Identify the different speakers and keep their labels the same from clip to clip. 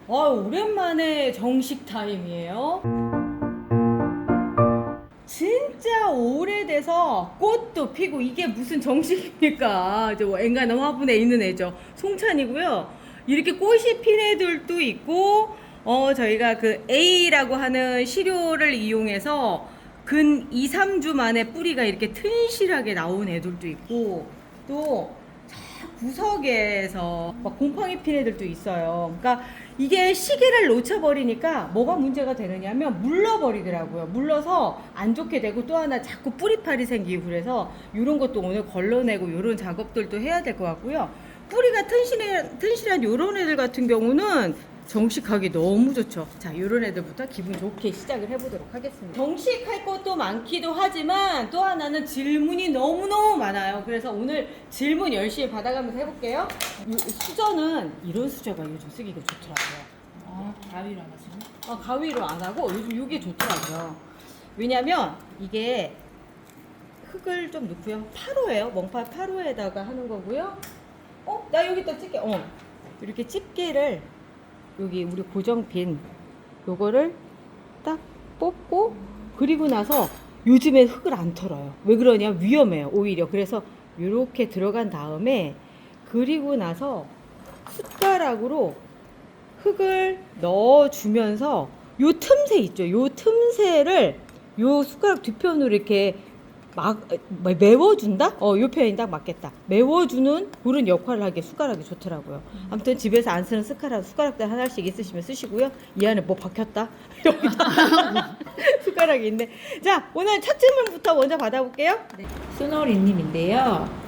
Speaker 1: 오랜만에 정식 타임이에요. 진짜 오래돼서 꽃도 피고 이게 무슨 정식입니까? 저 엔간한 화분에 있는 애죠. 송찬이고요. 이렇게 꽃이 핀 애들도 있고 저희가 그 A라고 하는 시료를 이용해서 근 2, 3주 만에 뿌리가 이렇게 튼실하게 나온 애들도 있고 또 구석에서 막 곰팡이 핀 애들도 있어요. 그러니까 이게 시기를 놓쳐버리니까 뭐가 문제가 되느냐면 물러버리더라고요. 물러서 안 좋게 되고 또 하나 자꾸 뿌리팔이 생기고 그래서 이런 것도 오늘 걸러내고 이런 작업들도 해야 될 것 같고요. 뿌리가 튼실한 이런 애들 같은 경우는 정식하기 너무 좋죠. 자, 이런 애들부터 기분 좋게 시작을 해보도록 하겠습니다. 정식할 것도 많기도 하지만 또 하나는 질문이 너무너무 많아요. 그래서 오늘 질문 열심히 받아가면서 해볼게요. 수저는 이런 수저가 요즘 쓰기가 좋더라고요.
Speaker 2: 가위로 안 하시나?
Speaker 1: 가위로 안 하고 요즘 이게 좋더라고요. 왜냐면 이게 흙을 좀 넣고요. 8호예요. 멍파 8호에다가 하는 거고요. 나 여기 또 집게. 이렇게 집게를 여기 우리 고정핀 요거를 딱 뽑고 그리고 나서 요즘에 흙을 안 털어요. 왜 그러냐? 위험해요. 오히려. 그래서 이렇게 들어간 다음에 그리고 나서 숟가락으로 흙을 넣어주면서 요 틈새 있죠. 요 틈새를 요 숟가락 뒤편으로 이렇게 막 메워준다? 요 표현이 딱 맞겠다. 메워주는 그런 역할을 하기에 숟가락이 좋더라고요. 아무튼 집에서 안 쓰는 숟가락들 하나씩 있으시면 쓰시고요. 이 안에 뭐 박혔다? 여기다 숟가락이 있네. 자, 오늘 첫 질문부터 먼저 받아볼게요.
Speaker 2: 네. 스노리님인데요.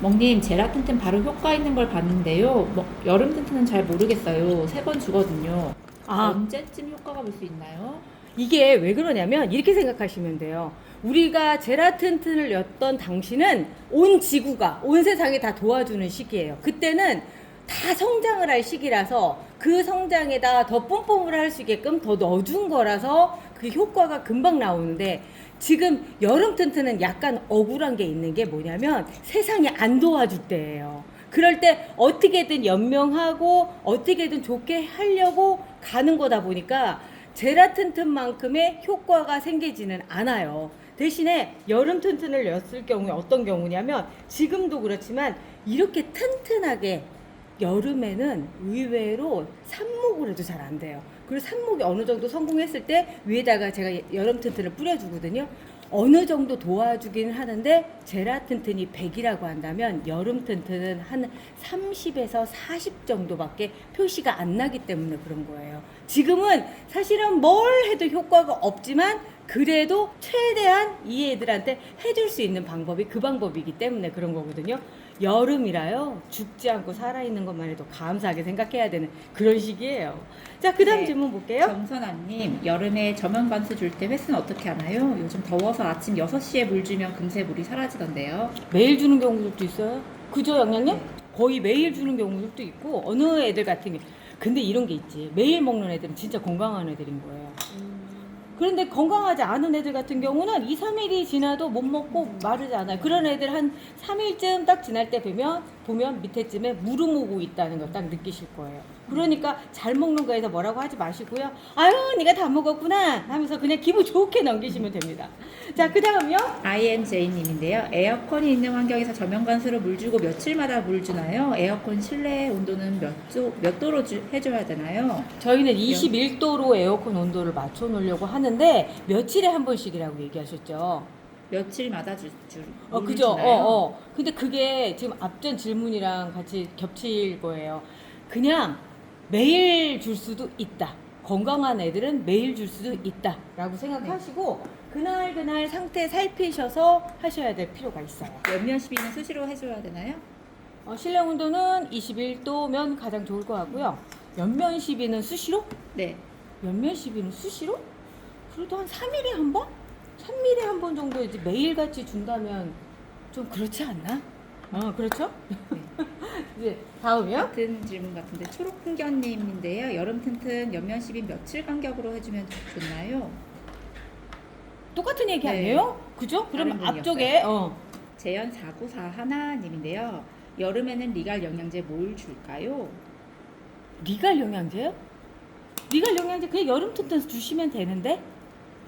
Speaker 2: 멍님, 제라틴ትን 바로 효과 있는 걸 봤는데요. 여름 틴트는 잘 모르겠어요. 3번 주거든요. 언제쯤 효과가 볼 수 있나요?
Speaker 1: 이게 왜 그러냐면 이렇게 생각하시면 돼요. 우리가 제라틴튼을 였던 당시는 온 지구가 온 세상이 다 도와주는 시기예요. 그때는 다 성장을 할 시기라서 그 성장에다 더 뿜뿜을 할 수 있게끔 더 넣어준 거라서 그 효과가 금방 나오는데 지금 여름 튼튼은 약간 억울한 게 있는 게 뭐냐면 세상이 안 도와줄 때예요. 그럴 때 어떻게든 연명하고 어떻게든 좋게 하려고 가는 거다 보니까 제라틴튼만큼의 효과가 생기지는 않아요. 대신에 여름 튼튼을 였을 경우에 어떤 경우냐면 지금도 그렇지만 이렇게 튼튼하게 여름에는 의외로 삽목을 해도 잘 안 돼요. 그리고 삽목이 어느 정도 성공했을 때 위에다가 제가 여름 튼튼을 뿌려주거든요. 어느 정도 도와주긴 하는데 제라틴튼이 100이라고 한다면 여름 튼튼은 한 30에서 40 정도밖에 표시가 안 나기 때문에 그런 거예요. 지금은 사실은 뭘 해도 효과가 없지만 그래도 최대한 이 애들한테 해줄 수 있는 방법이 그 방법이기 때문에 그런 거거든요. 여름이라요. 죽지 않고 살아있는 것만 해도 감사하게 생각해야 되는 그런 시기예요. 자, 그 다음
Speaker 2: 네.
Speaker 1: 질문 볼게요.
Speaker 2: 정선아님, 여름에 저면관수 줄 때 횟수는 어떻게 하나요? 요즘 더워서 아침 6시에 물 주면 금세 물이 사라지던데요.
Speaker 1: 매일 주는 경우들도 있어요. 그죠, 양양님?
Speaker 2: 네.
Speaker 1: 거의 매일 주는 경우들도 있고 어느 애들 같은 게 근데 이런 게 있지. 매일 먹는 애들은 진짜 건강한 애들인 거예요. 그런데 건강하지 않은 애들 같은 경우는 2, 3일이 지나도 못 먹고 마르지 않아요. 그런 애들 한 3일쯤 딱 지날 때 보면 밑에쯤에 무릎 오고 있다는 걸 딱 느끼실 거예요. 그러니까 잘 먹는 거에서 뭐라고 하지 마시고요. 아유, 네가 다 먹었구나 하면서 그냥 기분 좋게 넘기시면 됩니다. 자, 그 다음요.
Speaker 2: INJ님인데요. 에어컨이 있는 환경에서 저면관수로 물 주고 며칠마다 물 주나요? 에어컨 실내 온도는 몇 도로 해줘야 되나요?
Speaker 1: 저희는 21도로 에어컨 온도를 맞춰 놓으려고 하는데 며칠에 한 번씩이라고 얘기하셨죠.
Speaker 2: 며칠마다 물을
Speaker 1: 그죠.
Speaker 2: 주나요?
Speaker 1: 근데 그게 지금 앞전 질문이랑 같이 겹칠 거예요. 그냥 매일 줄 수도 있다. 건강한 애들은 매일 줄 수도 있다. 라고 생각하시고 그날 상태 살피셔서 하셔야 될 필요가 있어요.
Speaker 2: 연면 시비는 수시로 해줘야 되나요?
Speaker 1: 실내 온도는 21도면 가장 좋을 것 같고요. 연면 시비는 수시로?
Speaker 2: 네.
Speaker 1: 연면 시비는 수시로? 그래도 한 3일에 한 번? 3일에 한 번 정도 이제 매일같이 준다면 좀 그렇지 않나? 그렇죠?
Speaker 2: 네.
Speaker 1: 이제 다음이요?
Speaker 2: 같은 질문 같은데 초록풍견님인데요. 여름 튼튼 연면 시비 며칠 간격으로 해주면 좋나요?
Speaker 1: 똑같은 얘기
Speaker 2: 네.
Speaker 1: 아니에요? 그죠? 그러면
Speaker 2: 다른
Speaker 1: 앞쪽에
Speaker 2: 재현 4941님인데요. 여름에는 리갈 영양제 뭘 줄까요?
Speaker 1: 리갈 영양제요? 리갈 영양제 그냥 여름 튼튼 주시면 되는데.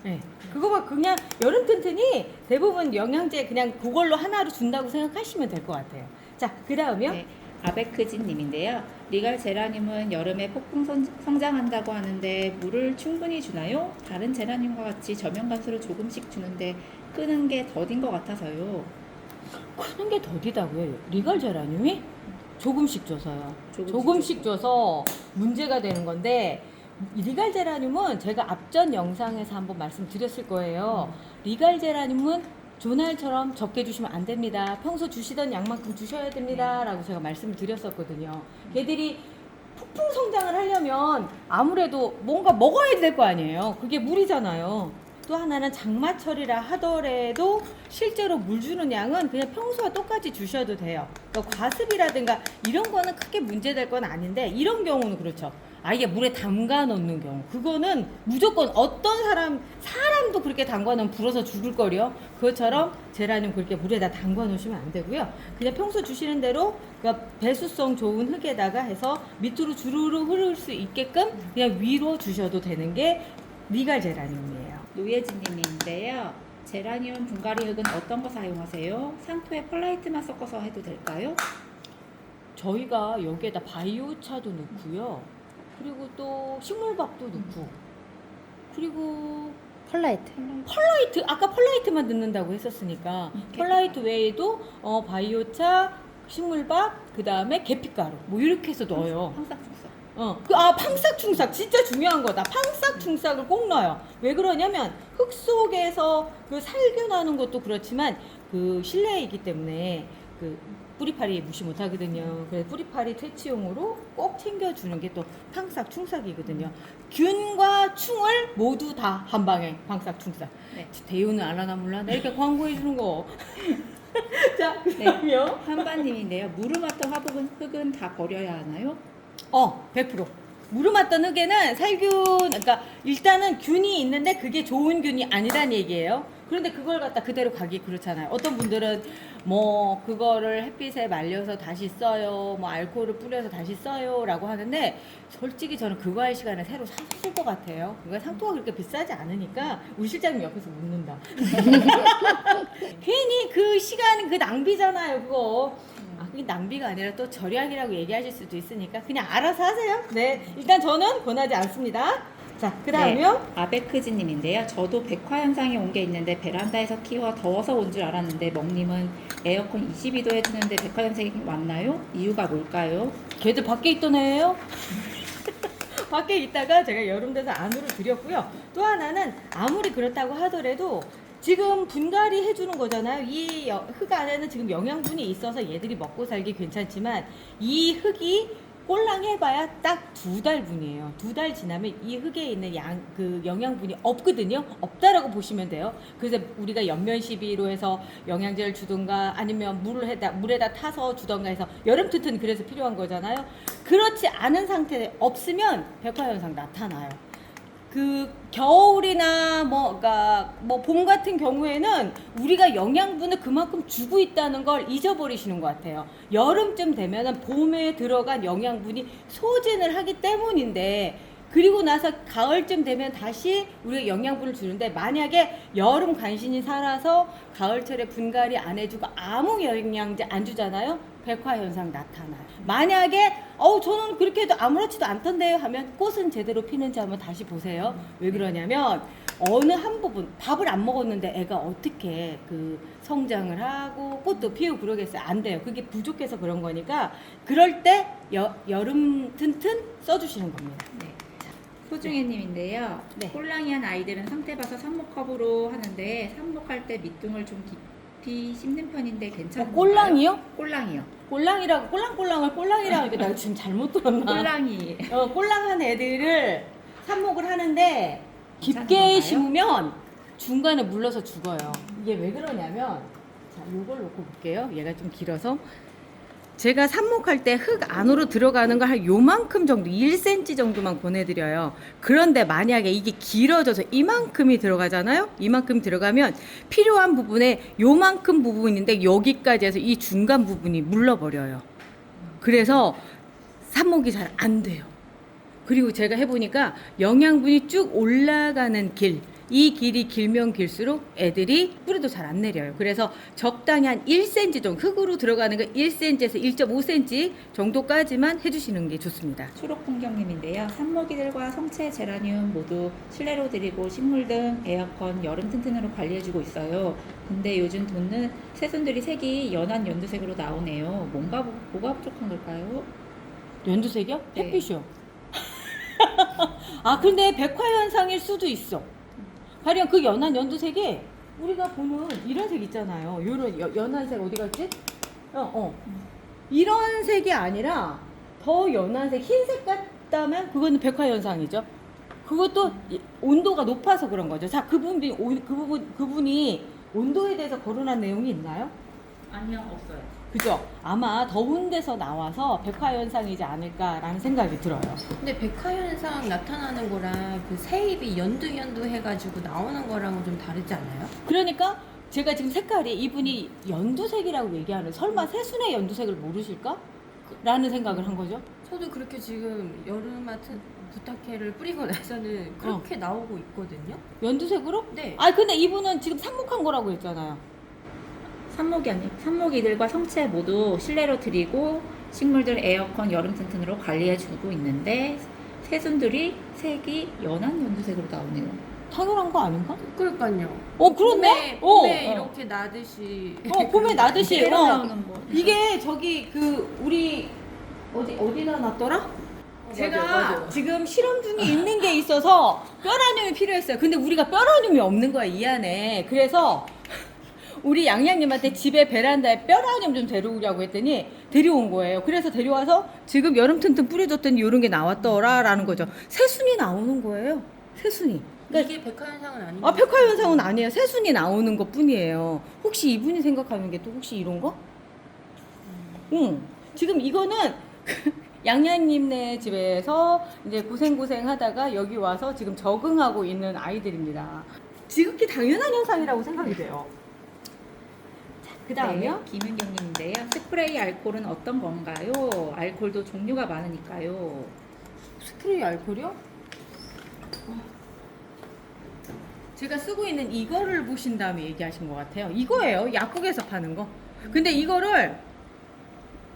Speaker 1: 네. 그거가 그냥 여름 튼튼이 대부분 영양제 그냥 그걸로 하나로 준다고 생각하시면 될 것 같아요. 자, 그 다음이요.
Speaker 2: 네, 아베크진님인데요. 리갈 제라늄은 여름에 폭풍 성장한다고 하는데 물을 충분히 주나요? 다른 제라늄과 같이 저면가스를 조금씩 주는데 끄는 게 더딘 것 같아서요.
Speaker 1: 크는 게 더디다고요. 리갈 제라늄이 조금씩 줘서요. 조금씩
Speaker 2: 줘서.
Speaker 1: 줘서 문제가 되는 건데 이 리갈 제라늄은 제가 앞전 영상에서 한번 말씀드렸을 거예요. 리갈 제라늄은 조날처럼 적게 주시면 안 됩니다. 평소 주시던 양만큼 주셔야 됩니다. 라고 제가 말씀을 드렸었거든요. 걔들이 폭풍 성장을 하려면 아무래도 뭔가 먹어야 될 거 아니에요. 그게 물이잖아요. 또 하나는 장마철이라 하더라도 실제로 물 주는 양은 그냥 평소와 똑같이 주셔도 돼요. 그러니까 과습이라든가 이런 거는 크게 문제될 건 아닌데 이런 경우는 그렇죠. 아예 물에 담가 놓는 경우 그거는 무조건 어떤 사람도 그렇게 담가 놓으면 불어서 죽을 거려. 그것처럼 제라늄 그렇게 물에다 담가 놓으시면 안 되고요. 그냥 평소 주시는 대로 그러니까 배수성 좋은 흙에다가 해서 밑으로 주르르 흐를 수 있게끔 그냥 위로 주셔도 되는 게 리갈 제라늄이에요.
Speaker 2: 노예진님인데요. 제라늄 분갈이 흙은 어떤 거 사용하세요? 상토에 펄라이트만 섞어서 해도 될까요?
Speaker 1: 저희가 여기에다 바이오차도 넣고요. 그리고 또 식물밥도 넣고 그리고
Speaker 3: 펄라이트.
Speaker 1: 펄라이트 아까 펄라이트만 넣는다고 했었으니까 펄라이트 외에도 바이오차, 식물밥, 그 다음에 계피가루 뭐 이렇게 해서 넣어요.
Speaker 2: 항상축사.
Speaker 1: 팡싹충삭 진짜 중요한 거다. 팡싹충삭을 꼭 넣어요. 왜 그러냐면 흙 속에서 그 살균하는 것도 그렇지만 그 실내이기 때문에 그 뿌리파리 무시 못 하거든요. 그래서 뿌리파리 퇴치용으로 꼭 챙겨주는 게 또 팡싹충삭이거든요. 균과 충을 모두 다 한 방에 팡싹충삭.
Speaker 2: 네.
Speaker 1: 대우는 안 하나 몰라. 나 이렇게 광고해 주는 거. 자,
Speaker 2: 네.
Speaker 1: 그다음이요.
Speaker 2: 한반님인데요. 무르마토 흙은 다 버려야 하나요?
Speaker 1: 100%. 무르마떤 흙에는 살균, 그러니까 일단은 균이 있는데 그게 좋은 균이 아니란 얘기예요. 그런데 그걸 갖다 그대로 가기 그렇잖아요. 어떤 분들은 뭐 그거를 햇빛에 말려서 다시 써요, 뭐 알코올을 뿌려서 다시 써요라고 하는데 솔직히 저는 그거 할 시간에 새로 사서 쓸 것 같아요. 그러니까 상토가 그렇게 비싸지 않으니까 우리 실장님 옆에서 웃는다. 괜히 그 시간 그 낭비잖아요, 그거. 그게 낭비가 아니라 또 절약이라고 얘기하실 수도 있으니까 그냥 알아서 하세요. 네, 일단 저는 권하지 않습니다. 자, 그 다음이요.
Speaker 2: 네, 아베크지님인데요. 저도 백화 현상이 온 게 있는데 베란다에서 키워 더워서 온 줄 알았는데 멍님은 에어컨 22도 해주는데 백화 현상이 왔나요? 이유가 뭘까요?
Speaker 1: 걔들 밖에 있던 애예요. 밖에 있다가 제가 여름 돼서 안으로 들였고요. 또 하나는 아무리 그렇다고 하더라도 지금 분갈이 해주는 거잖아요. 이 흙 안에는 지금 영양분이 있어서 얘들이 먹고 살기 괜찮지만 이 흙이 꼴랑 해봐야 딱 2달 분이에요. 2달 지나면 이 흙에 있는 그 영양분이 없거든요. 없다라고 보시면 돼요. 그래서 우리가 연면 시비로 해서 영양제를 주든가 아니면 물에다 타서 주던가 해서 여름 튼튼 그래서 필요한 거잖아요. 그렇지 않은 상태에 없으면 백화현상 나타나요. 그 겨울이나 그러니까 봄 같은 경우에는 우리가 영양분을 그만큼 주고 있다는 걸 잊어버리시는 것 같아요. 여름쯤 되면은 봄에 들어간 영양분이 소진을 하기 때문인데 그리고 나서 가을쯤 되면 다시 우리가 영양분을 주는데 만약에 여름 간신히 살아서 가을철에 분갈이 안 해주고 아무 영양제 안 주잖아요. 백화현상 나타나요. 만약에 저는 그렇게 해도 아무렇지도 않던데요 하면 꽃은 제대로 피는지 한번 다시 보세요. 왜 그러냐면 어느 한 부분 밥을 안 먹었는데 애가 어떻게 그 성장을 하고 꽃도 피우고 그러겠어요. 안 돼요. 그게 부족해서 그런 거니까 그럴 때 여름 튼튼 써주시는 겁니다.
Speaker 2: 네. 소중해님인데요.
Speaker 1: 네.
Speaker 2: 꼴랑이한 아이들은 상태 봐서 삽목컵으로 하는데 삽목할 때 밑둥을 좀 깊이 씹는 편인데 괜찮은가요?
Speaker 1: 꼴랑이요?
Speaker 2: 꼴랑이요.
Speaker 1: 꼴랑이라고 꼴랑이라고 이게 나 지금 잘못 들었나?
Speaker 2: 꼴랑이.
Speaker 1: 꼴랑한 애들을 삽목을 하는데
Speaker 2: 괜찮은
Speaker 1: 깊게
Speaker 2: 건가요?
Speaker 1: 심으면 중간에 물러서 죽어요. 이게 왜 그러냐면 자, 요걸 놓고 볼게요. 얘가 좀 길어서 제가 삽목할 때 흙 안으로 들어가는 걸 한 요만큼 정도 1cm 정도만 보내드려요. 그런데 만약에 이게 길어져서 이만큼이 들어가잖아요. 이만큼 들어가면 필요한 부분에 요만큼 부분인데 여기까지 해서 이 중간 부분이 물러버려요. 그래서 삽목이 잘 안 돼요. 그리고 제가 해보니까 영양분이 쭉 올라가는 길, 이 길이 길면 길수록 애들이 뿌리도 잘 안 내려요. 그래서 적당히 한 1cm 정도, 흙으로 들어가는 거 1cm에서 1.5cm 정도까지만 해주시는 게 좋습니다.
Speaker 2: 초록풍경님인데요. 산모기들과 성체 제라늄 모두 실내로 들이고 식물 등 에어컨 여름 튼튼으로 관리해주고 있어요. 근데 요즘 돋는 새순들이 색이 연한 연두색으로 나오네요. 뭐가 부족한 걸까요?
Speaker 1: 연두색이요?
Speaker 2: 네.
Speaker 1: 햇빛이요. 아, 근데 백화현상일 수도 있어. 가령 그 연한 연두색이 우리가 보는 이런 색 있잖아요. 요런 연한 색 어디 갔지? 이런 색이 아니라 더 연한 색, 흰색 같다면 그거는 백화현상이죠. 그것도 온도가 높아서 그런 거죠. 자, 그분이 온도에 대해서 거론한 내용이 있나요?
Speaker 2: 아니요, 없어요.
Speaker 1: 그죠? 아마 더운 데서 나와서 백화현상이지 않을까라는 생각이 들어요.
Speaker 3: 근데 백화현상 나타나는 거랑 그 새잎이 연두 해가지고 나오는 거랑은 좀 다르지 않아요?
Speaker 1: 그러니까 제가 지금 색깔이 이분이 연두색이라고 얘기하는, 설마 새순의 연두색을 모르실까? 라는 생각을 한 거죠.
Speaker 3: 저도 그렇게 지금 여름마트 부탁해를 뿌리고 나서는 그렇게 나오고 있거든요.
Speaker 1: 연두색으로?
Speaker 3: 네.
Speaker 1: 아, 근데 이분은 지금 삽목한 거라고 했잖아요.
Speaker 2: 산모기들과 성체 모두 실내로 들이고 식물들 에어컨 여름 튼튼으로 관리해주고 있는데 새순들이 색이 연한 연두색으로 나오네요.
Speaker 1: 당연한 거 아닌가?
Speaker 3: 그러니까요.
Speaker 1: 그렇네?
Speaker 3: 봄에 이렇게 나듯이.
Speaker 1: 봄에 나듯이.
Speaker 2: 새로 나오는 거.
Speaker 1: 이게 저기 우리 어디다 놨더라? 제가
Speaker 2: 맞아.
Speaker 1: 지금 실험 중에 있는 게 있어서 뼈라늄이 필요했어요. 근데 우리가 뼈라늄이 없는 거야, 이 안에. 그래서 우리 양양님한테 집에 베란다에 뼈라늄 좀 데려오려고 했더니 데려온 거예요. 그래서 데려와서 지금 여름 튼튼 뿌려줬더니 이런 게 나왔더라라는 거죠. 새순이 나오는 거예요. 새순이. 그러니까
Speaker 3: 이게 백화현상은 아니고.
Speaker 1: 백화현상은 아니에요. 새순이 나오는 것 뿐이에요. 혹시 이분이 생각하는 게 또 혹시 이런 거? 응. 지금 이거는 양양님네 집에서 이제 고생 하다가 여기 와서 지금 적응하고 있는 아이들입니다. 지극히 당연한 현상이라고 생각이 돼요. 자, 그 다음에요?
Speaker 2: 네, 김윤경님인데요. 스프레이 알코올은 어떤 건가요? 알코올도 종류가 많으니까요.
Speaker 1: 스프레이 알코올이요? 제가 쓰고 있는 이거를 보신 다음에 얘기하신 것 같아요. 이거예요. 약국에서 파는 거. 근데 이거를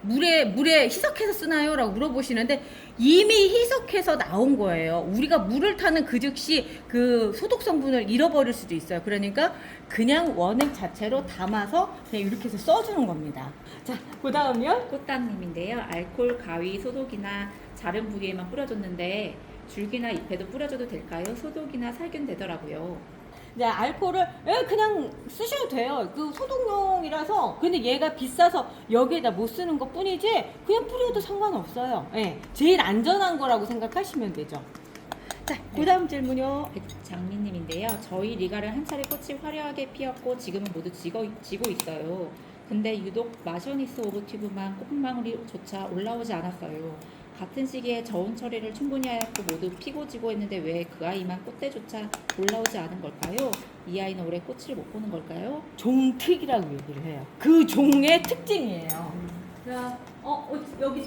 Speaker 1: 물에 희석해서 쓰나요? 라고 물어보시는데 이미 희석해서 나온 거예요. 우리가 물을 타는 그 즉시 그 소독 성분을 잃어버릴 수도 있어요. 그러니까 그냥 원액 자체로 담아서 그냥 이렇게 해서 써주는 겁니다. 자, 그 다음이요?
Speaker 2: 꽃담님인데요. 알코올, 가위, 소독이나 자른 부위에만 뿌려줬는데 줄기나 잎에도 뿌려줘도 될까요? 소독이나 살균 되더라고요.
Speaker 1: 네, 알코올을 그냥 쓰셔도 돼요. 그 소독용이라서. 근데 얘가 비싸서 여기에다 못 쓰는 것 뿐이지 그냥 뿌려도 상관없어요. 예, 제일 안전한 거라고 생각하시면 되죠. 자, 그 다음 질문요.
Speaker 2: 백장미님인데요. 저희 리갈은 한 차례 꽃이 화려하게 피었고 지금은 모두 지고 있어요. 근데 유독 마셔니스 오브 튜브만 꽃망울이조차 올라오지 않았어요. 같은 시기에 저온 처리를 충분히 하였고 모두 피고 지고 했는데 왜 그 아이만 꽃대조차 올라오지 않은 걸까요? 이 아이는 올해 꽃을 못 보는 걸까요?
Speaker 1: 종특이라고 얘기를 해요. 그 종의 특징이에요. 자, 여기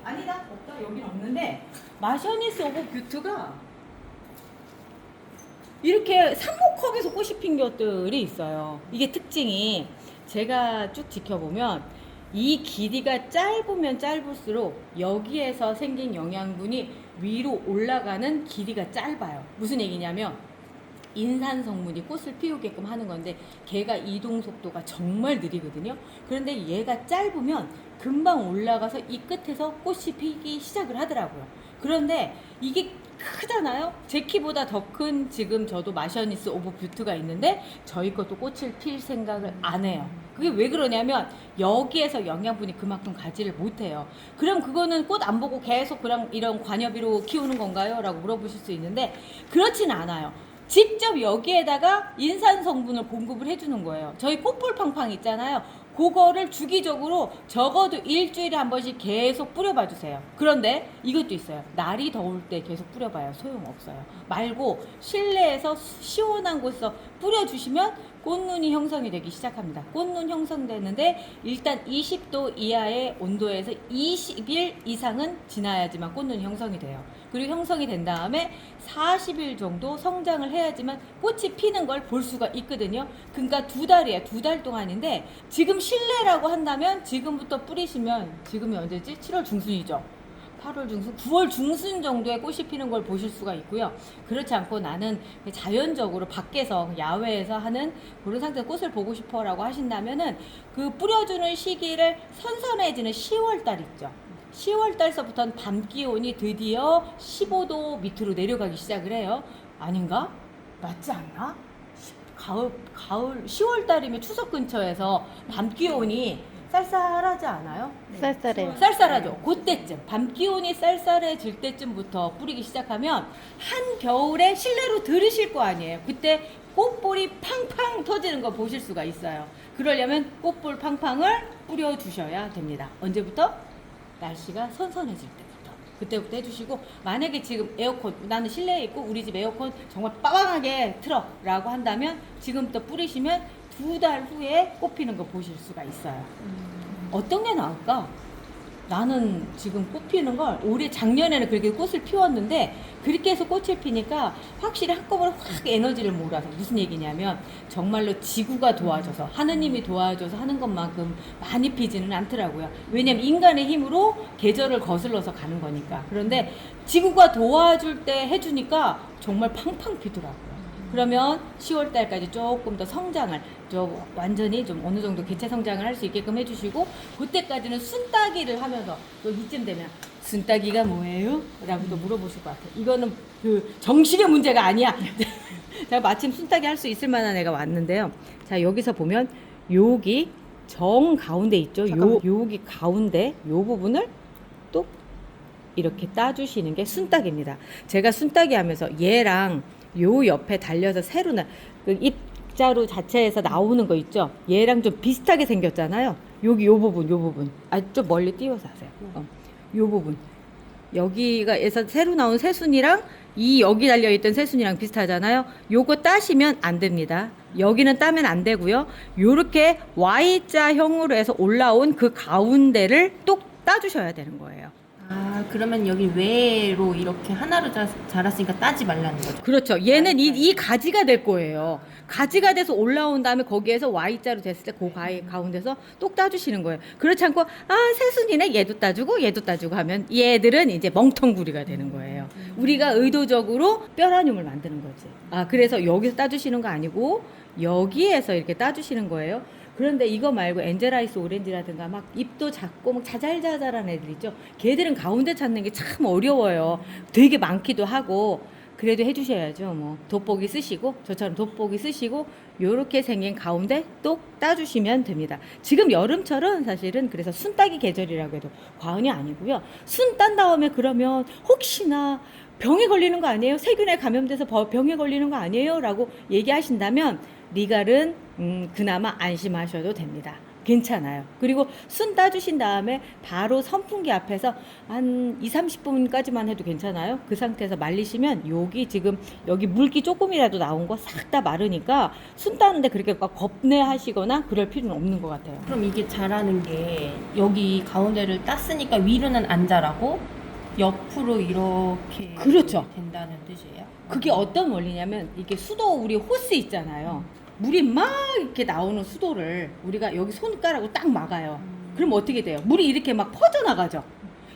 Speaker 1: 아니다, 없다, 여긴 없는데 마셔니스 오브 뷰트가 이렇게 삽목하게서 꽃이 핀 것들이 있어요. 이게 특징이 제가 쭉 지켜보면 이 길이가 짧으면 짧을수록 여기에서 생긴 영양분이 위로 올라가는 길이가 짧아요. 무슨 얘기냐면 인산 성분이 꽃을 피우게끔 하는 건데 걔가 이동 속도가 정말 느리거든요. 그런데 얘가 짧으면 금방 올라가서 이 끝에서 꽃이 피기 시작을 하더라고요. 그런데 이게 크잖아요. 제 키보다 더 큰 지금 저도 마셔니스 오브 뷰트가 있는데 저희 것도 꽃을 필 생각을 안 해요. 그게 왜 그러냐면 여기에서 영양분이 그만큼 가지를 못해요. 그럼 그거는 꽃 안 보고 계속 그냥 이런 관여비로 키우는 건가요? 라고 물어보실 수 있는데 그렇진 않아요. 직접 여기에다가 인산 성분을 공급을 해주는 거예요. 저희 꽃볼팡팡 있잖아요. 그거를 주기적으로 적어도 일주일에 한 번씩 계속 뿌려봐 주세요. 그런데 이것도 있어요. 날이 더울 때 계속 뿌려봐요. 소용없어요. 말고 실내에서 시원한 곳에서 뿌려주시면 꽃눈이 형성이 되기 시작합니다. 꽃눈 형성되는데 일단 20도 이하의 온도에서 20일 이상은 지나야지만 꽃눈이 형성이 돼요. 그리고 형성이 된 다음에 40일 정도 성장을 해야지만 꽃이 피는 걸 볼 수가 있거든요. 그러니까 2달이에요. 2달 동안인데 지금 실내라고 한다면 지금부터 뿌리시면 지금이 언제지? 7월 중순이죠. 8월 중순, 9월 중순 정도에 꽃이 피는 걸 보실 수가 있고요. 그렇지 않고 나는 자연적으로 밖에서 야외에서 하는 그런 상태에서 꽃을 보고 싶어라고 하신다면은 그 뿌려주는 시기를 선선해지는 10월 달 있죠. 10월 달서부터는 밤 기온이 드디어 15도 밑으로 내려가기 시작을 해요. 아닌가? 맞지 않나? 가을 10월 달이면 추석 근처에서 밤 기온이 쌀쌀하지 않아요?
Speaker 2: 쌀쌀해요.
Speaker 1: 쌀쌀하죠. 그때쯤 밤 기온이 쌀쌀해질 때쯤부터 뿌리기 시작하면 한겨울에 실내로 들으실 거 아니에요. 그때 꽃볼이 팡팡 터지는 거 보실 수가 있어요. 그러려면 꽃볼 팡팡을 뿌려주셔야 됩니다. 언제부터? 날씨가 선선해질 때부터. 그때부터 해주시고, 만약에 지금 에어컨, 나는 실내에 있고 우리 집 에어컨 정말 빠방하게 틀어 라고 한다면 지금부터 뿌리시면 2달 후에 꽃 피는 거 보실 수가 있어요. 어떤 게 나을까? 나는 지금 꽃 피는 걸 올해 작년에는 그렇게 꽃을 피웠는데 그렇게 해서 꽃을 피니까 확실히 한꺼번에 확 에너지를 몰아서 무슨 얘기냐면 정말로 지구가 도와줘서 하느님이 도와줘서 하는 것만큼 많이 피지는 않더라고요. 왜냐면 인간의 힘으로 계절을 거슬러서 가는 거니까. 그런데 지구가 도와줄 때 해주니까 정말 팡팡 피더라고요. 그러면 10월 달까지 조금 더 성장을 좀 완전히 좀 어느 정도 개체 성장을 할 수 있게끔 해주시고, 그때까지는 순따기를 하면서 또 이쯤 되면 순따기가 뭐예요? 라고 또 물어보실 것 같아요. 이거는 그 정식의 문제가 아니야. 제가 마침 순따기 할 수 있을 만한 애가 왔는데요. 자, 여기서 보면 여기 정 가운데 있죠. 여기 가운데 요 부분을 또 이렇게 따주시는 게 순따기입니다. 제가 순따기 하면서 얘랑 요 옆에 달려서 새로 그 입자루 자체에서 나오는 거 있죠. 얘랑 좀 비슷하게 생겼잖아요. 여기 요 부분. 아, 좀 멀리 띄워서 하세요. 요 부분. 여기가에서 새로 나온 새순이랑 이 여기 달려 있던 새순이랑 비슷하잖아요. 요거 따시면 안 됩니다. 여기는 따면 안 되고요. 요렇게 Y자형으로 해서 올라온 그 가운데를 똑 따주셔야 되는 거예요.
Speaker 3: 아, 그러면 여기 외로 이렇게 하나로 자랐으니까 따지 말라는 거죠?
Speaker 1: 그렇죠. 얘는 이 가지가 될 거예요. 가지가 돼서 올라온 다음에 거기에서 Y자로 됐을 때 그 가운데서 똑 따주시는 거예요. 그렇지 않고 새순이네 얘도 따주고 얘도 따주고 하면 얘들은 이제 멍텅구리가 되는 거예요. 우리가 의도적으로 뼈라늄을 만드는 거지. 그래서 여기서 따주시는 거 아니고 여기에서 이렇게 따주시는 거예요. 그런데 이거 말고 엔젤아이스 오렌지라든가 막 잎도 작고 막 자잘자잘한 애들 있죠. 걔들은 가운데 찾는 게 참 어려워요. 되게 많기도 하고. 그래도 해주셔야죠. 뭐 돋보기 쓰시고 저처럼 돋보기 쓰시고 요렇게 생긴 가운데 똑 따주시면 됩니다. 지금 여름철은 사실은 그래서 순따기 계절이라고 해도 과언이 아니고요. 순 딴 다음에 그러면 혹시나 병에 걸리는 거 아니에요? 세균에 감염돼서 병에 걸리는 거 아니에요? 라고 얘기하신다면 리갈은 그나마 안심하셔도 됩니다. 괜찮아요. 그리고 순 따주신 다음에 바로 선풍기 앞에서 한 20-30분까지만 해도 괜찮아요. 그 상태에서 말리시면 여기 물기 조금이라도 나온 거 싹 다 마르니까 순 따는데 그렇게 겁내하시거나 그럴 필요는 없는 것 같아요.
Speaker 3: 그럼 이게 자라는 게 여기 가운데를 땄으니까 위로는 안 자라고 옆으로 이렇게
Speaker 1: 그렇죠.
Speaker 3: 된다는 뜻이에요?
Speaker 1: 그게 어떤 원리냐면 이게 수도 우리 호스 있잖아요. 물이 막 이렇게 나오는 수도를 우리가 여기 손가락으로 딱 막아요. 그럼 어떻게 돼요? 물이 이렇게 막 퍼져나가죠.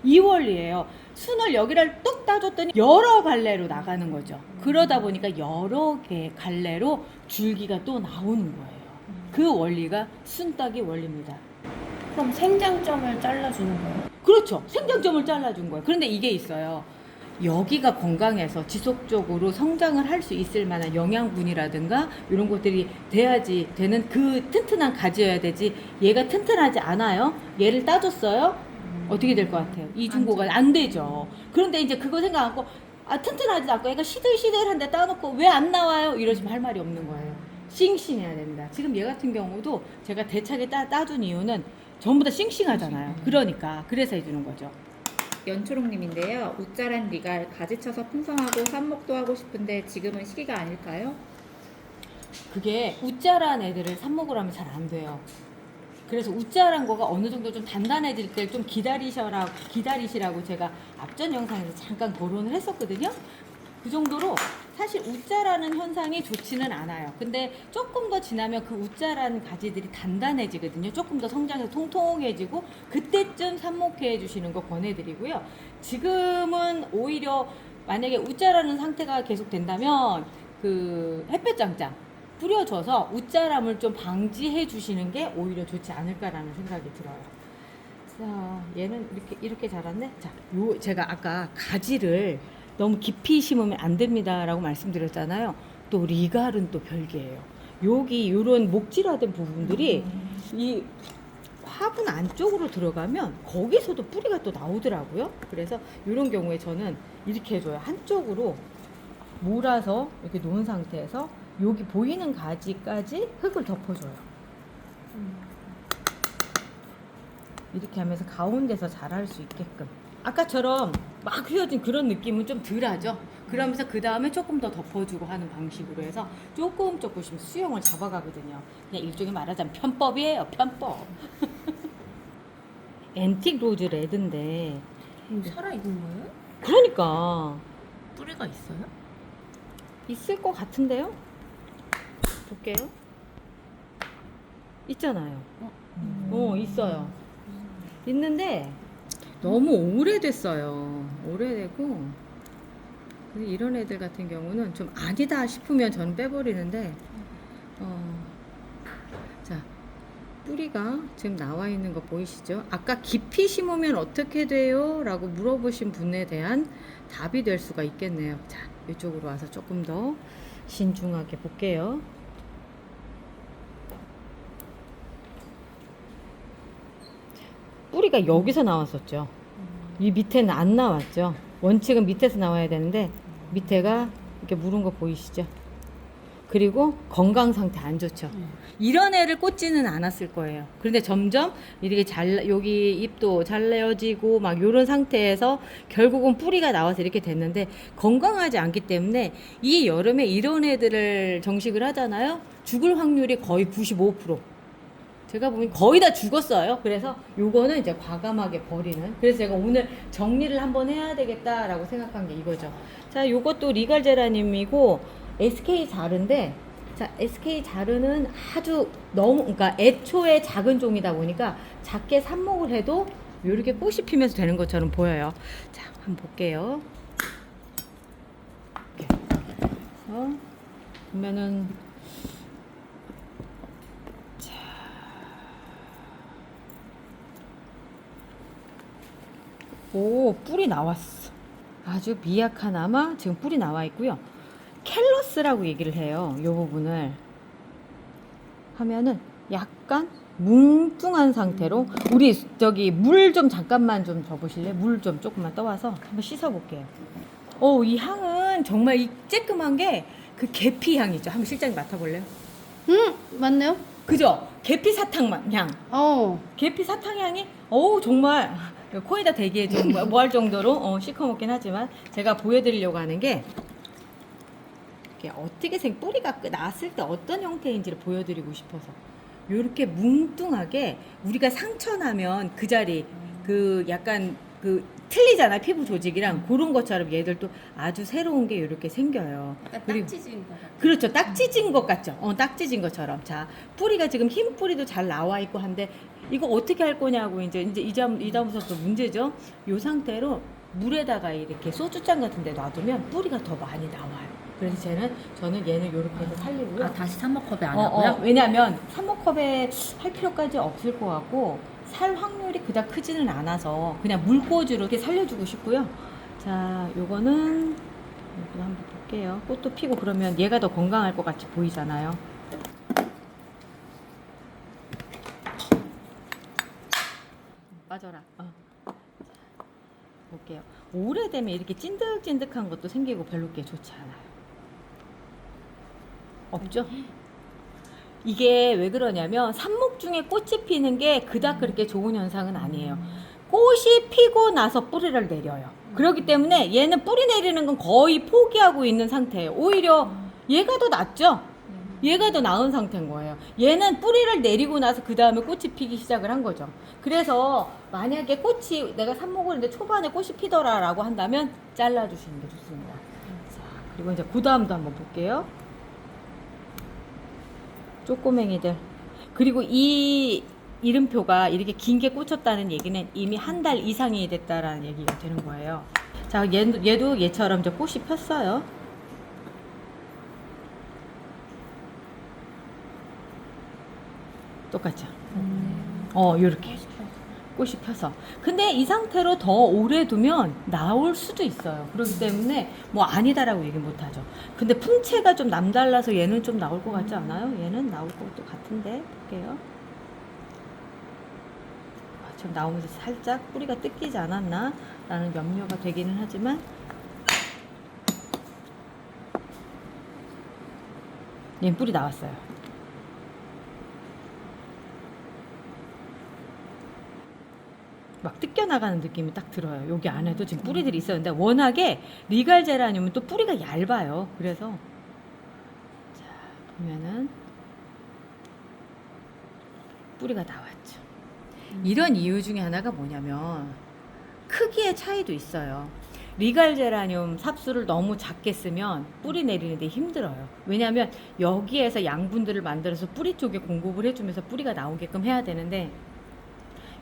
Speaker 1: 이 원리예요. 순을 여기를 똑 따줬더니 여러 갈래로 나가는 거죠. 그러다 보니까 여러 개 갈래로 줄기가 또 나오는 거예요. 그 원리가 순따기 원리입니다.
Speaker 3: 그럼 생장점을 잘라주는 거예요?
Speaker 1: 그렇죠. 생장점을 잘라준 거예요. 그런데 이게 있어요. 여기가 건강해서 지속적으로 성장을 할 수 있을 만한 영양분이라든가 이런 것들이 돼야지 되는 그 튼튼한 가지여야 되지. 얘가 튼튼하지 않아요. 얘를 따줬어요. 어떻게 될 것 같아요? 이중고가 안 되죠. 그런데 이제 그거 생각하고 튼튼하지 않고 얘가 시들시들한데 따놓고 왜 안 나와요? 이러시면 할 말이 없는 거예요. 싱싱해야 됩니다. 지금 얘 같은 경우도 제가 대차게 따준 이유는 전부 다 싱싱하잖아요. 그러니까 그래서 해주는 거죠.
Speaker 2: 연초롱님인데요. 웃자란 리갈 가지 쳐서 풍성하고 삽목도 하고 싶은데 지금은 시기가 아닐까요?
Speaker 1: 그게 우짜란 애들을 삽목을 하면 잘 안 돼요. 그래서 우짜란 거가 어느 정도 좀 단단해질 때 좀 기다리시라고 제가 앞전 영상에서 잠깐 거론을 했었거든요. 그 정도로 사실 우짜라는 현상이 좋지는 않아요. 근데 조금 더 지나면 그 우짜란 가지들이 단단해지거든요. 조금 더 성장해서 통통해지고 그때쯤 삽목해 주시는 거 권해드리고요. 지금은 오히려 만약에 우짜라는 상태가 계속 된다면 그 햇볕장장 뿌려줘서 웃자람을 좀 방지해 주시는 게 오히려 좋지 않을까라는 생각이 들어요. 자, 얘는 이렇게 자랐네. 자, 제가 아까 가지를 너무 깊이 심으면 안 됩니다라고 말씀드렸잖아요. 또 리갈은 또 별개예요. 여기 요런 목질화된 부분들이 이 화분 안쪽으로 들어가면 거기서도 뿌리가 또 나오더라고요. 그래서 이런 경우에 저는 이렇게 해줘요. 한쪽으로 몰아서 이렇게 놓은 상태에서 여기 보이는 가지까지 흙을 덮어줘요. 이렇게 하면서 가운데서 자랄 수 있게끔. 아까처럼 막 휘어진 그런 느낌은 좀 덜하죠. 그러면서 그 다음에 조금 더 덮어주고 하는 방식으로 해서 조금씩 수영을 잡아가거든요. 그냥 일종의 말하자면 편법이에요. 편법. 앤틱 로즈 레드인데
Speaker 3: 살아있는 거예요?
Speaker 1: 그러니까
Speaker 3: 뿌리가 있어요?
Speaker 1: 있을 것 같은데요? 볼게요. 있잖아요. 있어요. 있는데 너무 오래됐어요. 오래되고 이런 애들 같은 경우는 좀 아니다 싶으면 저는 빼버리는데 자, 뿌리가 지금 나와 있는 거 보이시죠? 아까 깊이 심으면 어떻게 돼요? 라고 물어보신 분에 대한 답이 될 수가 있겠네요. 자, 이쪽으로 와서 조금 더 신중하게 볼게요. 뿌리가 여기서 나왔었죠. 이 밑에는 안 나왔죠. 원칙은 밑에서 나와야 되는데 밑에가 이렇게 무른 거 보이시죠? 그리고 건강 상태 안 좋죠. 이런 애를 꽂지는 않았을 거예요. 그런데 점점 이렇게 여기 잎도 잘라지고 막 이런 상태에서 결국은 뿌리가 나와서 이렇게 됐는데 건강하지 않기 때문에 이 여름에 이런 애들을 정식을 하잖아요. 죽을 확률이 거의 95%. 제가 보면 거의 다 죽었어요. 그래서 요거는 이제 과감하게 버리는. 그래서 제가 오늘 정리를 한번 해야 되겠다라고 생각한 게 이거죠. 자, 요것도 리갈 제라늄이고 SK 자르인데, 자, SK 자르는 아주 그러니까 애초에 작은 종이다 보니까 작게 삽목을 해도 이렇게 꽃이 피면서 되는 것처럼 보여요. 자, 한번 볼게요. 이렇게. 보면은 오, 뿔이 나왔어. 아주 미약하나마 지금 뿔이 나와 있고요. 캘러스라고 얘기를 해요. 이 부분을 하면은 약간 뭉뚱한 상태로 우리 저기 물 좀 잠깐만 좀 줘보실래요? 물 좀 조금만 떠와서 한번 씻어볼게요. 이 향은 정말 이 쬐끔한 게 그 계피 향이죠. 한번 실장님 맡아볼래요?
Speaker 3: 맞네요.
Speaker 1: 그죠? 계피 사탕 향. 계피 사탕 향이 정말 코에다 대기에 좀 뭐 할 정도로 시커멓긴 하지만 제가 보여드리려고 하는 게 어떻게 뿌리가 났을 때 어떤 형태인지를 보여드리고 싶어서 요렇게 뭉뚱하게 우리가 상처 나면 그 자리 그 약간 그 틀리잖아 피부 조직이랑 그런 것처럼 얘들도 아주 새로운 게 이렇게 생겨요.
Speaker 3: 그리고 딱 찢은 거.
Speaker 1: 그렇죠. 딱 찢은 것 같죠. 딱 찢은 것처럼. 자, 뿌리가 지금 흰 뿌리도 잘 나와 있고 한데 이거 어떻게 할 거냐고 이제 이 다음부터 문제죠. 요 상태로 물에다가 이렇게 소주잔 같은 데 놔두면 뿌리가 더 많이 나와요. 그래서 저는 얘는 이렇게 해서 살리고요.
Speaker 3: 다시 삽목컵에 안 하고요?
Speaker 1: 왜냐하면 삽목컵에 할 필요까지 없을 것 같고 살 확률이 그닥 크지는 않아서 그냥 물꽂이로 이렇게 살려주고 싶고요. 자, 요거는 한번 볼게요. 꽃도 피고 그러면 얘가 더 건강할 것 같이 보이잖아요. 빠져라. 볼게요. 오래되면 이렇게 찐득찐득한 것도 생기고 별로 그렇게 좋지 않아요. 없죠? 이게 왜 그러냐면 삽목 중에 꽃이 피는 게 그닥 그렇게 좋은 현상은 아니에요. 꽃이 피고 나서 뿌리를 내려요. 그렇기 때문에 얘는 뿌리 내리는 건 거의 포기하고 있는 상태예요. 오히려 얘가 더 낫죠? 얘가 더 나은 상태인 거예요. 얘는 뿌리를 내리고 나서 그 다음에 꽃이 피기 시작을 한 거죠. 그래서 만약에 꽃이 내가 삽목을 했는데 초반에 꽃이 피더라라고 한다면 잘라주시는 게 좋습니다. 자, 그리고 이제 그 다음도 한번 볼게요. 쪼꼬맹이들. 그리고 이 이름표가 이렇게 긴 게 꽂혔다는 얘기는 이미 한 달 이상이 됐다라는 얘기가 되는 거예요. 자, 얘도 얘처럼 이제 꽃이 폈어요. 똑같죠? 요렇게. 꽃이 펴서. 근데 이 상태로 더 오래 두면 나올 수도 있어요. 그렇기 때문에 뭐 아니다라고 얘기 못 하죠. 근데 풍채가 좀 남달라서 얘는 좀 나올 것 같지 않아요? 얘는 나올 것도 같은데. 볼게요. 지금 나오면서 살짝 뿌리가 뜯기지 않았나? 라는 염려가 되기는 하지만 얘는 뿌리 나왔어요. 막 뜯겨나가는 느낌이 딱 들어요. 여기 안에도 지금 뿌리들이 있었는데 워낙에 리갈 제라늄은 또 뿌리가 얇아요. 그래서 자 보면은 뿌리가 나왔죠. 이런 이유 중에 하나가 뭐냐면 크기의 차이도 있어요. 리갈 제라늄 삽수를 너무 작게 쓰면 뿌리 내리는데 힘들어요. 왜냐하면 여기에서 양분들을 만들어서 뿌리 쪽에 공급을 해주면서 뿌리가 나오게끔 해야 되는데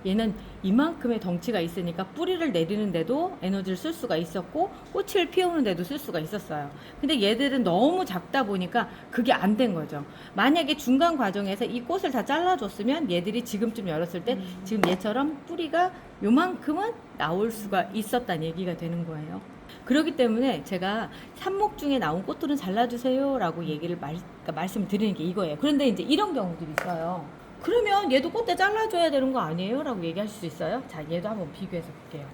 Speaker 1: 얘는 이만큼의 덩치가 있으니까 뿌리를 내리는데도 에너지를 쓸 수가 있었고 꽃을 피우는데도 쓸 수가 있었어요. 근데 얘들은 너무 작다 보니까 그게 안 된 거죠. 만약에 중간 과정에서 이 꽃을 다 잘라줬으면 얘들이 지금쯤 열었을 때 지금 얘처럼 뿌리가 요만큼은 나올 수가 있었다는 얘기가 되는 거예요. 그렇기 때문에 제가 삽목 중에 나온 꽃들은 잘라주세요 라고 얘기를 말씀을 드리는 게 이거예요. 그런데 이제 이런 경우들이 있어요. 그러면 얘도 꽃대 잘라줘야 되는 거 아니에요? 라고 얘기하실 수 있어요. 자, 얘도 한번 비교해서 볼게요.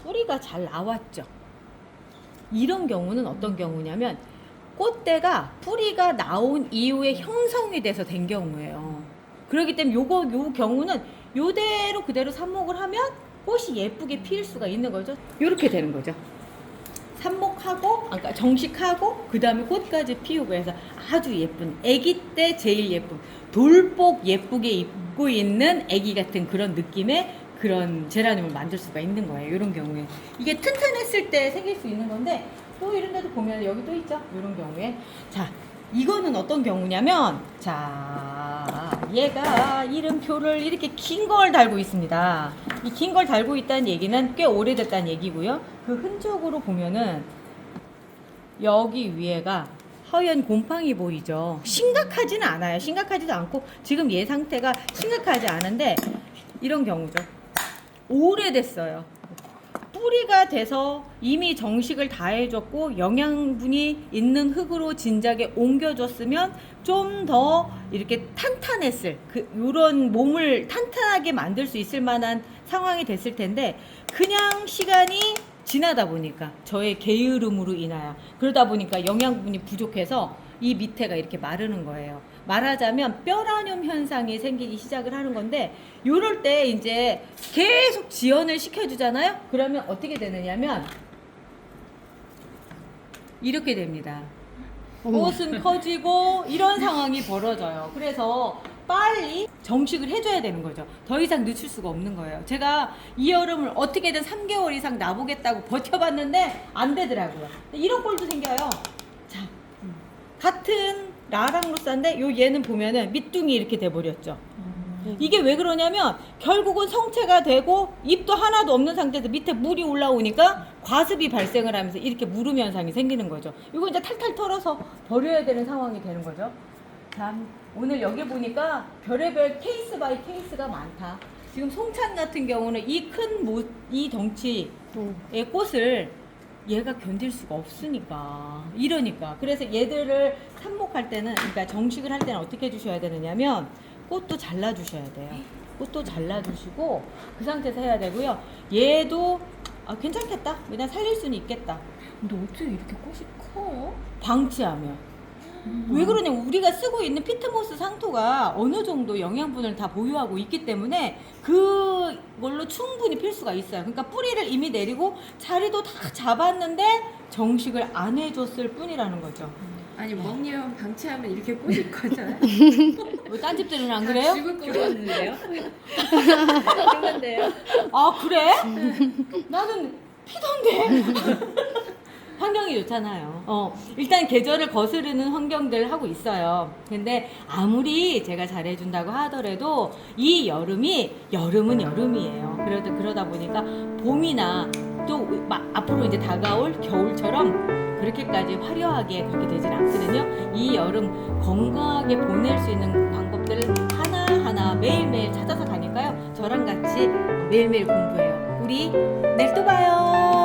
Speaker 1: 뿌리가 잘 나왔죠? 이런 경우는 어떤 경우냐면 꽃대가 뿌리가 나온 이후에 형성이 돼서 된 경우예요. 그렇기 때문에 요 경우는 요대로 그대로 삽목을 하면 꽃이 예쁘게 피일 수가 있는 거죠. 요렇게 되는 거죠. 삽목하고, 그러니까 정식하고, 그 다음에 꽃까지 피우고 해서 아주 예쁜, 아기 때 제일 예쁜, 돌복 예쁘게 입고 있는 아기 같은 그런 느낌의 그런 제라늄을 만들 수가 있는 거예요. 이런 경우에. 이게 튼튼했을 때 생길 수 있는 건데, 또 이런 데도 보면 여기 또 있죠? 이런 경우에. 자, 이거는 어떤 경우냐면, 자, 얘가 이름표를 이렇게 긴 걸 달고 있습니다. 이 긴 걸 달고 있다는 얘기는 꽤 오래됐다는 얘기고요. 그 흔적으로 보면은 여기 위에가 허연 곰팡이 보이죠? 심각하지는 않아요. 심각하지도 않고 지금 얘 상태가 심각하지 않은데 이런 경우죠. 오래됐어요. 뿌리가 돼서 이미 정식을 다 해줬고 영양분이 있는 흙으로 진작에 옮겨줬으면 좀 더 이렇게 탄탄했을 요런 몸을 탄탄하게 만들 수 있을 만한 상황이 됐을 텐데 그냥 시간이 지나다 보니까 저의 게으름으로 인하여 그러다 보니까 영양분이 부족해서 이 밑에가 이렇게 마르는 거예요. 말하자면 뼈라늄 현상이 생기기 시작을 하는 건데 요럴 때 이제 계속 지연을 시켜주잖아요. 그러면 어떻게 되느냐면 이렇게 됩니다. 꽃은 커지고 이런 상황이 벌어져요. 그래서 빨리 정식을 해줘야 되는 거죠. 더 이상 늦출 수가 없는 거예요. 제가 이 여름을 어떻게든 3개월 이상 나보겠다고 버텨봤는데 안 되더라고요. 이런 꼴도 생겨요. 자, 같은 라랑로사인데 요 얘는 보면은 밑둥이 이렇게 돼버렸죠. 이게 왜 그러냐면 결국은 성체가 되고 잎도 하나도 없는 상태에서 밑에 물이 올라오니까 과습이 발생을 하면서 이렇게 무름 현상이 생기는 거죠. 이거 이제 탈탈 털어서 버려야 되는 상황이 되는 거죠. 참 오늘 여기 보니까 별의별 케이스 바이 케이스가 많다. 지금 송찬 같은 경우는 이 덩치의 꽃을 얘가 견딜 수가 없으니까 이러니까 그래서 얘들을 삽목할 때는 그러니까 정식을 할 때는 어떻게 해주셔야 되느냐면 꽃도 잘라주셔야 돼요. 꽃도 잘라주시고 그 상태에서 해야 되고요. 얘도 괜찮겠다. 그냥 살릴 수는 있겠다.
Speaker 3: 근데 어떻게 이렇게 꽃이 커?
Speaker 1: 방치하면 왜 그러냐면 우리가 쓰고 있는 피트모스 상토가 어느 정도 영양분을 다 보유하고 있기 때문에 그걸로 충분히 필 수가 있어요. 그러니까 뿌리를 이미 내리고 자리도 다 잡았는데 정식을 안 해줬을 뿐이라는 거죠.
Speaker 3: 아니 먹이면 방치하면 이렇게 꼬실 거잖아요.
Speaker 1: 왜 딴 집들은 안 그래요?
Speaker 3: 죽을 거
Speaker 2: 그러는데요? 그런데요?
Speaker 1: 아 그래? 나는 피던데. 환경이 좋잖아요. 일단 계절을 거스르는 환경들 하고 있어요. 근데 아무리 제가 잘해준다고 하더라도 이 여름은 여름이에요. 그러다 보니까 봄이나 또 앞으로 이제 다가올 겨울처럼 그렇게까지 화려하게 그렇게 되진 않거든요. 이 여름 건강하게 보낼 수 있는 방법들을 하나하나 매일매일 찾아서 가니까요. 저랑 같이 매일매일 공부해요. 우리 내일 또 봐요.